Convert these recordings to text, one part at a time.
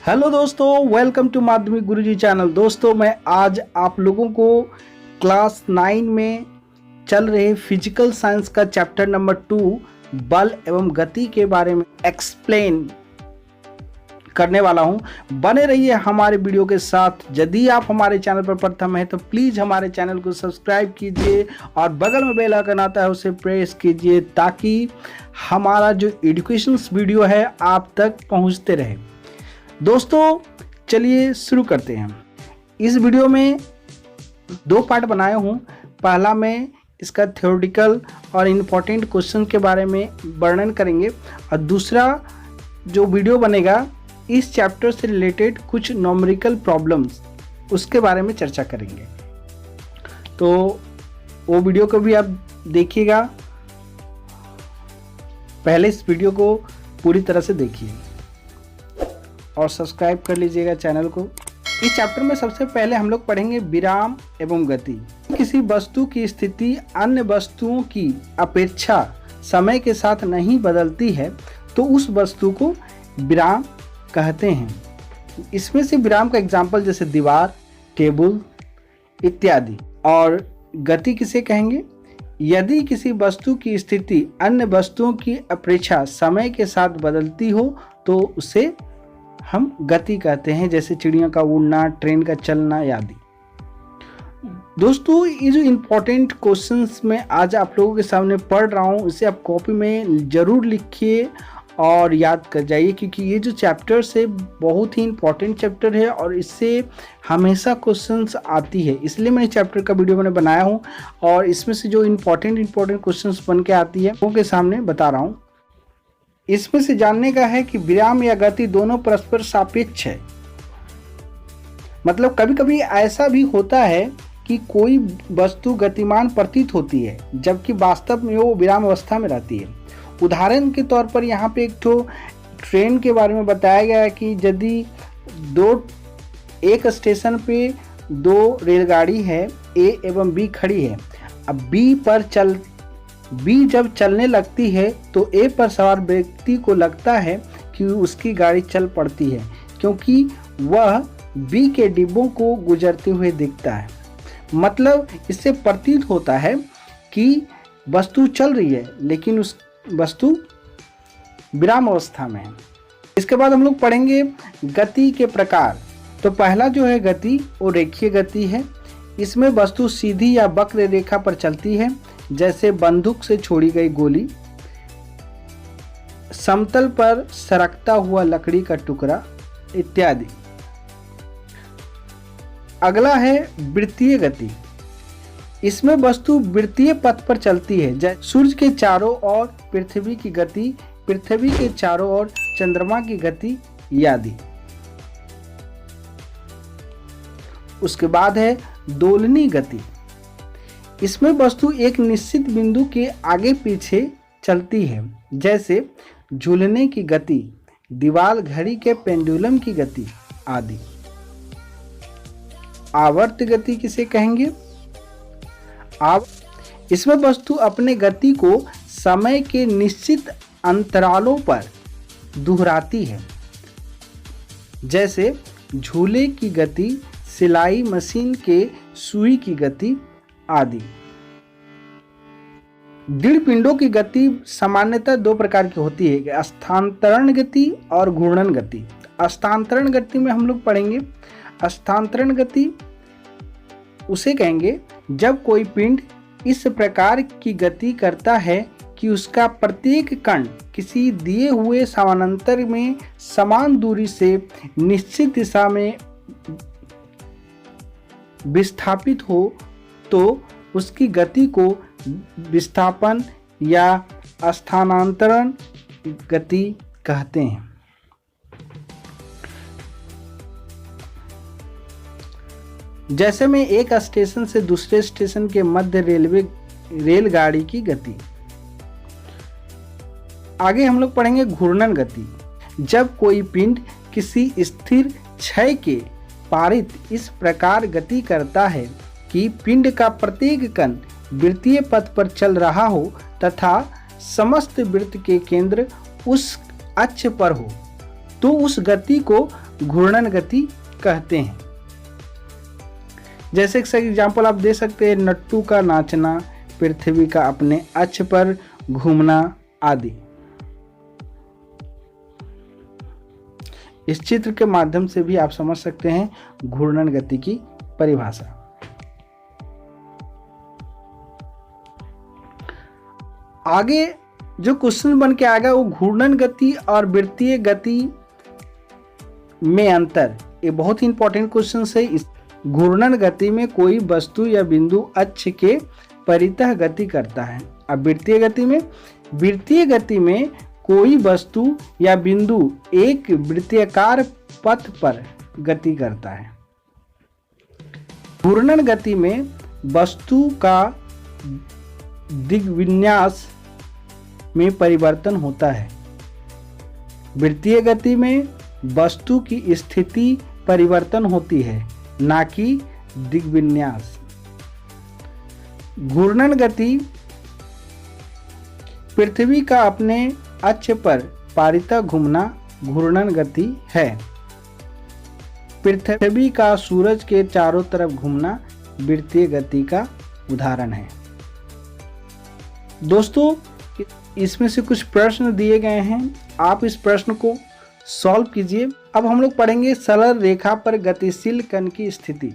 Hello दोस्तों, welcome to माध्यमिक गुरुजी channel. दोस्तों, मैं आज आप लोगों को क्लास 9 में चल रहे फिजिकल साइंस का चैप्टर नंबर 2 बल एवं गति के बारे में एक्सप्लेन करने वाला हूं। बने रहिए हमारे वीडियो के साथ। यदि आप हमारे चैनल पर प्रथम हैं तो प्लीज़ हमारे चैनल को सब्सक्राइब कीजिए और बगल में बेल आइकन आता है उसे प्रेस कीजिए ताकि हमारा जो एजुकेशन वीडियो है आप तक पहुंचते रहे। दोस्तों, चलिए शुरू करते हैं। इस वीडियो में 2 पार्ट बनाया हूँ। पहला में इसका थ्योरेटिकल और इम्पोर्टेंट क्वेश्चन के बारे में वर्णन करेंगे और दूसरा जो वीडियो बनेगा इस चैप्टर से रिलेटेड कुछ न्यूमेरिकल प्रॉब्लम्स उसके बारे में चर्चा करेंगे। तो वो वीडियो को भी आप देखिएगा। पहले इस वीडियो को पूरी तरह से देखिए और सब्सक्राइब कर लीजिएगा चैनल को। इस चैप्टर में सबसे पहले हम लोग पढ़ेंगे विराम एवं गति। किसी वस्तु की स्थिति अन्य वस्तुओं की अपेक्षा समय के साथ नहीं बदलती है तो उस वस्तु को विराम कहते हैं। इसमें से विराम का एग्जाम्पल जैसे दीवार, टेबल इत्यादि। और गति किसे कहेंगे? यदि किसी वस्तु की स्थिति अन्य वस्तुओं की अपेक्षा समय के साथ बदलती हो तो उसे हम गति कहते हैं, जैसे चिड़िया का उड़ना, ट्रेन का चलना आदि। दोस्तों, ये जो इम्पोर्टेंट क्वेश्चंस मैं आज आप लोगों के सामने पढ़ रहा हूँ इसे आप कॉपी में ज़रूर लिखिए और याद कर जाइए, क्योंकि ये जो चैप्टर्स है बहुत ही इम्पोर्टेंट चैप्टर है और इससे हमेशा क्वेश्चंस आती है। इसलिए मैंने चैप्टर का वीडियो मैंने बनाया हूँ और इसमें से जो इम्पोर्टेंट क्वेश्चंस बन के आती है वो के सामने बता रहा हूँ। इसमें से जानने का है कि विराम या गति दोनों परस्पर सापेक्ष है। मतलब कभी कभी ऐसा भी होता है कि कोई वस्तु गतिमान प्रतीत होती है जबकि वास्तव में वो विराम अवस्था में रहती है। उदाहरण के तौर पर यहाँ पे एक ट्रेन के बारे में बताया गया है कि यदि एक स्टेशन पे 2 रेलगाड़ी है ए एवं बी खड़ी है। अब बी जब चलने लगती है तो ए पर सवार व्यक्ति को लगता है कि उसकी गाड़ी चल पड़ती है क्योंकि वह बी के डिब्बों को गुजरते हुए दिखता है। मतलब इससे प्रतीत होता है कि वस्तु चल रही है लेकिन उस वस्तु विराम अवस्था में है। इसके बाद हम लोग पढ़ेंगे गति के प्रकार। तो पहला जो है गति वो रेखीय गति है। इसमें वस्तु सीधी या वक्र रेखा पर चलती है, जैसे बंदूक से छोड़ी गई गोली, समतल पर सरकता हुआ लकड़ी का टुकड़ा इत्यादि। अगला है वृत्तीय गति। इसमें वस्तु वृत्तीय पथ पर चलती है, जैसे सूर्य के चारों ओर पृथ्वी की गति, पृथ्वी के चारों ओर चंद्रमा की गति आदि। उसके बाद है दोलनी गति। इसमें वस्तु एक निश्चित बिंदु के आगे पीछे चलती है, जैसे झूलने की गति, दीवार घड़ी के पेंडुलम की गति आदि। आवर्त गति किसे कहेंगे? इसमें वस्तु अपने गति को समय के निश्चित अंतरालों पर दोहराती है, जैसे झूले की गति, सिलाई मशीन के सुई की गति आदि। दृढ़ पिंडों की गति सामान्यतः 2 प्रकार की होती है, स्थानांतरण गति और घूर्णन गति। स्थानांतरण गति में हम लोग पढ़ेंगे। स्थानांतरण गति उसे कहेंगे जब कोई पिंड इस प्रकार की गति करता है कि उसका प्रत्येक कण किसी दिए हुए समानांतर में समान दूरी से निश्चित दिशा में विस्थापित हो तो उसकी गति को विस्थापन या स्थानांतरण गति कहते हैं। जैसे में एक स्टेशन से दूसरे स्टेशन के मध्य रेलगाड़ी की गति। आगे हम लोग पढ़ेंगे घूर्णन गति। जब कोई पिंड किसी स्थिर क्षय के पारित इस प्रकार गति करता है कि पिंड का प्रत्येक कण वृत्तीय पथ पर चल रहा हो तथा समस्त वृत्त के केंद्र उस अक्ष पर हो तो उस गति को घूर्णन गति कहते हैं। जैसे कि एग्जाम्पल आप दे सकते हैं, नट्टू का नाचना, पृथ्वी का अपने अक्ष पर घूमना आदि। इस चित्र के माध्यम से भी आप समझ सकते हैं घूर्णन गति की परिभाषा। आगे जो क्वेश्चन बन के आएगा वो घूर्णन गति और वृत्तीय गति में अंतर। ये बहुत ही इंपॉर्टेंट क्वेश्चन है। इस घूर्णन गति में कोई वस्तु या बिंदु अक्ष के परितः गति करता है। अब वृत्तीय गति में कोई वस्तु या बिंदु एक वृत्ताकार पथ पर गति करता है। घूर्णन गति में वस्तु का दिग्विन्यास में परिवर्तन होता है। वृत्तीय गति में वस्तु की स्थिति परिवर्तन होती है, ना कि दिग्विन्यास। घूर्णन गति पृथ्वी का अपने अक्ष पर परितः घूमना घूर्णन गति है। पृथ्वी का सूरज के चारों तरफ घूमना वृत्तीय गति का उदाहरण है। दोस्तों, इसमें से कुछ प्रश्न दिए गए हैं, आप इस प्रश्न को सॉल्व कीजिए। अब हम लोग पढ़ेंगे सरल रेखा पर गतिशील कण की स्थिति।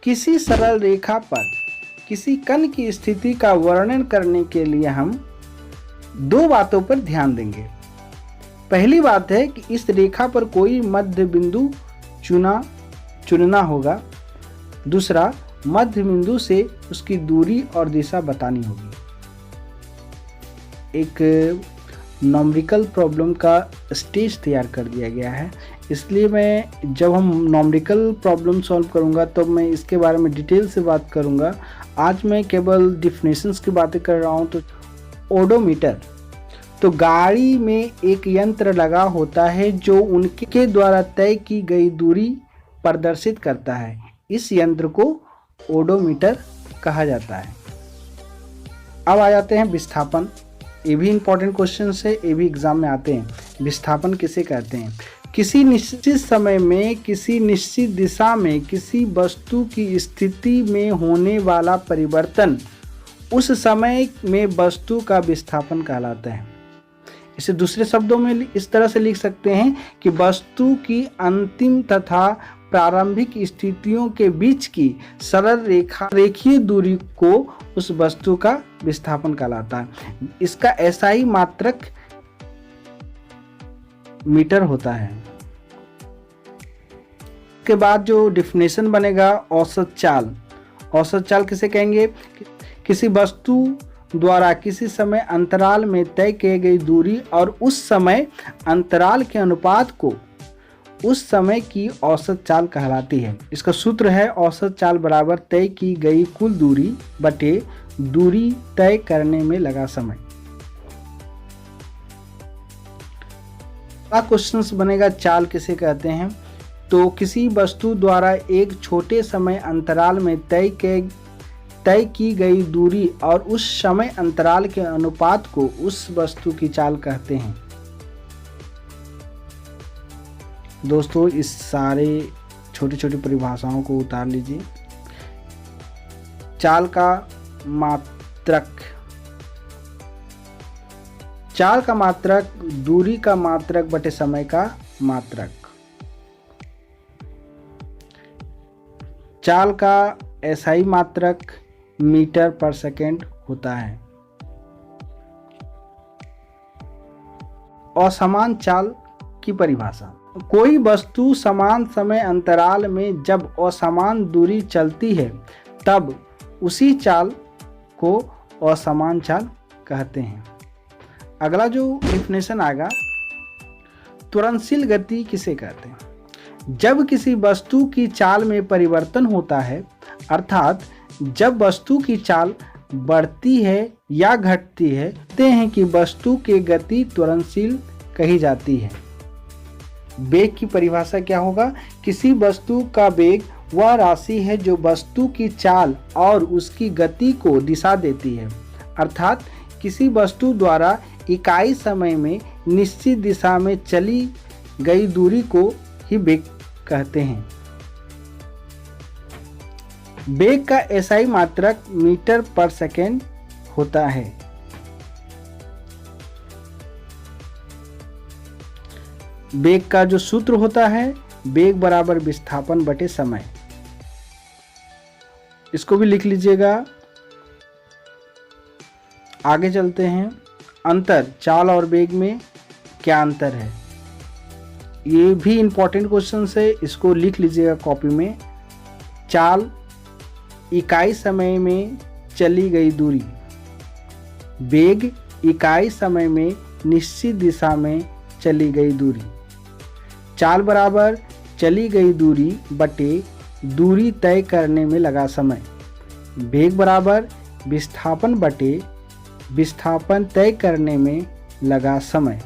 किसी सरल रेखा पर किसी कण की स्थिति का वर्णन करने के लिए हम दो बातों पर ध्यान देंगे। पहली बात है कि इस रेखा पर कोई मध्य बिंदु चुनना होगा। दूसरा, मध्य बिंदु से उसकी दूरी और दिशा बतानी होगी। एक नॉमरिकल प्रॉब्लम का स्टेज तैयार कर दिया गया है, इसलिए मैं जब हम नॉमरिकल प्रॉब्लम सॉल्व करूंगा तो मैं इसके बारे में डिटेल से बात करूंगा। आज मैं केवल डिफिनेशंस की बातें कर रहा हूं। तो ओडोमीटर, तो गाड़ी में एक यंत्र लगा होता है जो उनके द्वारा तय की गई दूरी प्रदर्शित करता है। इस यंत्र को ओडोमीटर कहा जाता है। अब आ जाते हैं विस्थापन। ये भी इंपॉर्टेंट क्वेश्चन है, ये भी एग्जाम में आते हैं। विस्थापन किसे कहते हैं? किसी निश्चित समय में किसी निश्चित दिशा में किसी वस्तु की स्थिति में होने वाला परिवर्तन उस समय में वस्तु का विस्थापन कहलाता है। इसे दूसरे शब्दों में इस तरह से लिख सकते हैं कि वस्तु की अंतिम तथा प्रारंभिक स्थितियों के बीच की सरल रेखीय दूरी को उस वस्तु का विस्थापन कहलाता है। इसका SI मात्रक मीटर होता है। के बाद जो डिफिनेशन बनेगा, औसत चाल। औसत चाल किसे कहेंगे? किसी वस्तु द्वारा किसी समय अंतराल में तय की गई दूरी और उस समय अंतराल के अनुपात को उस समय की औसत चाल कहलाती है। इसका सूत्र है औसत चाल बराबर तय की गई कुल दूरी बटे दूरी तय करने में लगा समय। क्वेश्चन बनेगा चाल किसे कहते हैं? तो किसी वस्तु द्वारा एक छोटे समय अंतराल में तय की गई दूरी और उस समय अंतराल के अनुपात को उस वस्तु की चाल कहते हैं। दोस्तों, इस सारे छोटी छोटी परिभाषाओं को उतार लीजिए। चाल का मात्रक, चाल का मात्रक दूरी का मात्रक बटे समय का मात्रक। चाल का SI मात्रक मीटर पर सेकेंड होता है। असमान चाल की परिभाषा, कोई वस्तु समान समय अंतराल में जब असमान दूरी चलती है तब उसी चाल को असमान चाल कहते हैं। अगला जो डिफिनेशन आएगा, त्वरणशील गति किसे कहते हैं? जब किसी वस्तु की चाल में परिवर्तन होता है, अर्थात जब वस्तु की चाल बढ़ती है या घटती है, कहते हैं कि वस्तु की गति त्वरणशील कही जाती है। वेग की परिभाषा क्या होगा? किसी वस्तु का वेग वह राशि है जो वस्तु की चाल और उसकी गति को दिशा देती है, अर्थात किसी वस्तु द्वारा इकाई समय में निश्चित दिशा में चली गई दूरी को ही वेग कहते हैं। वेग का एसआई मात्रक मीटर पर सेकेंड होता है। वेग का जो सूत्र होता है, वेग बराबर विस्थापन बटे समय। इसको भी लिख लीजिएगा। आगे चलते हैं। अंतर चाल और वेग में क्या अंतर है? ये भी इंपॉर्टेंट क्वेश्चन है, इसको लिख लीजिएगा कॉपी में। चाल इकाई समय में चली गई दूरी, वेग इकाई समय में निश्चित दिशा में चली गई दूरी। चाल बराबर चली गई दूरी बटे दूरी तय करने में लगा समय। वेग बराबर विस्थापन बटे विस्थापन तय करने में लगा समय।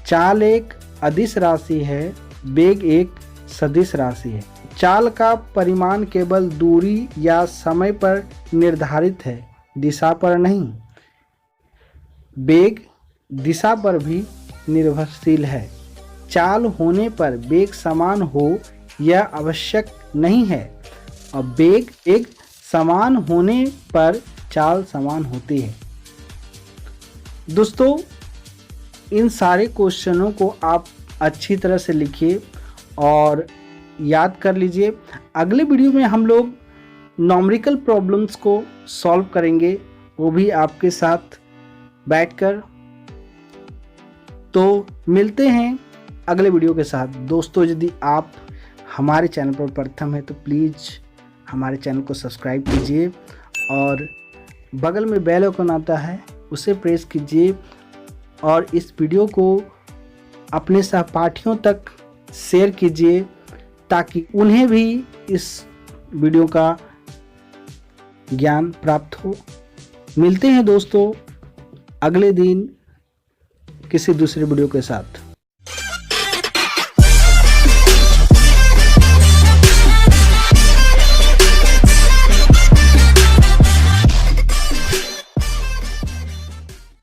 चाल एक अदिश राशि है, वेग एक सदिश राशि है। चाल का परिमाण केवल दूरी या समय पर निर्धारित है, दिशा पर नहीं। वेग दिशा पर भी निर्भरशील है। चाल होने पर वेग समान हो यह आवश्यक नहीं है, और वेग एक समान होने पर चाल समान होती है। दोस्तों, इन सारे क्वेश्चनों को आप अच्छी तरह से लिखिए और याद कर लीजिए। अगले वीडियो में हम लोग न्यूमेरिकल प्रॉब्लम्स को सॉल्व करेंगे, वो भी आपके साथ बैठकर। तो मिलते हैं अगले वीडियो के साथ। दोस्तों, यदि आप हमारे चैनल पर प्रथम है तो प्लीज़ हमारे चैनल को सब्सक्राइब कीजिए और बगल में बेल आइकन आता है उसे प्रेस कीजिए, और इस वीडियो को अपने सहपाठियों तक शेयर कीजिए ताकि उन्हें भी इस वीडियो का ज्ञान प्राप्त हो। मिलते हैं दोस्तों अगले दिन किसी दूसरे वीडियो के साथ।